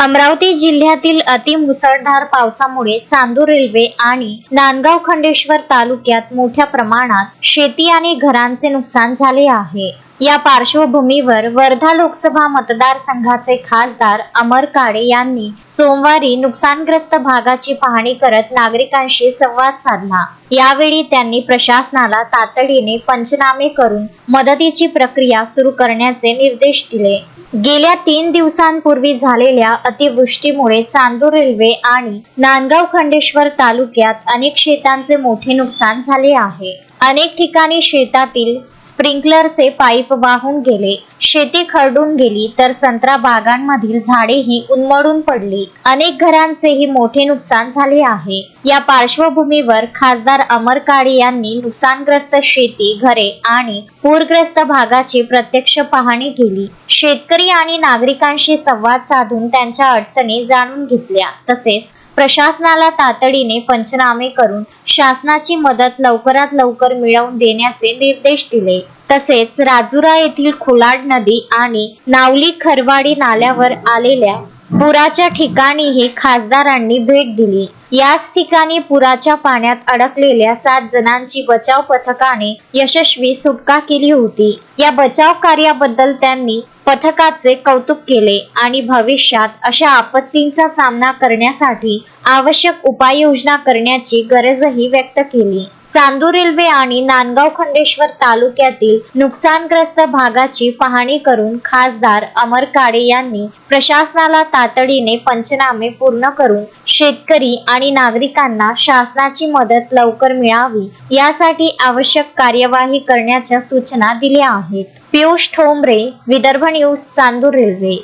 अमरावती जिल्ह्यातील अतिमुसळधार पावसामुळे चांदूर रेल्वे आणि नांदगाव खंडेश्वर तालुक्यात मोठ्या प्रमाणात शेती आणि घरांचे नुकसान झाले आहे। या पार्श्वभूमीवर वर्धा लोकसभा मतदारसंघाचे खासदार अमर काळे यांनी सोमवारी नुकसानग्रस्त भागाची पाहणी करत नागरिकांशी संवाद साधला। यावेळी त्यांनी प्रशासनाला तातडीने पंचनामे करून मदतीची प्रक्रिया सुरू करण्याचे निर्देश दिले। गेल्या 3 दिवसांपूर्वी झालेल्या अतिवृष्टीमुळे चांदूर रेल्वे आणि नांदगाव खंडेश्वर तालुक्यात अनेक शेतांचे मोठे नुकसान झाले आहे। अनेक ठिकाणी शेतातील स्प्रिंकलरचे पाईप वाहून गेले, शेती खरडून गेली, तर संत्रा बागांमधील झाडेही उन्मळून पडली। अनेक घरांचेही मोठे नुकसान झाले आहे। या पार्श्वभूमीवर खासदार अमर काळे यांनी नुकसानग्रस्त शेती, घरे आणि पूरग्रस्त भागाची प्रत्यक्ष पाहणी केली। शेतकरी आणि नागरिकांशी संवाद साधून त्यांच्या अडचणी जाणून घेतल्या। तसेच प्रशासनाला तातडीने पंचनामे करून शासनाची मदत लवकरात लवकर मिळवून देण्याचे निर्देश दिले। तसेच राजुरा येथील खोलाड नदी आणि नावली खरवाडी नाल्यावर आलेल्या पुराच्या ठिकाणीही खासदारांनी भेट दिली। याच ठिकाणी पुराच्या पाण्यात अडकलेल्या 7 जणांची बचाव पथकाने यशस्वी सुटका केली होती। या बचाव कार्याबद्दल त्यांनी पथकाचे कौतुक केले आणि भविष्यात अशा आपत्तींचा सामना करण्यासाठी आवश्यक उपाययोजना करण्याची गरजही व्यक्त केली। चांदूर रेल्वे आणि नांदगाव खंडेश्वर तालुक्यातील नुकसानग्रस्त भागाची पाहणी करून खासदार अमर काळे यांनी प्रशासनाला तातडीने पंचनामे पूर्ण करून शेतकरी आणि नागरिकांना शासनाची मदत लवकर मिळावी यासाठी आवश्यक कार्यवाही करण्याच्या सूचना दिल्या आहेत। Piyush Thombare, Vidarbha news, Chandur railway.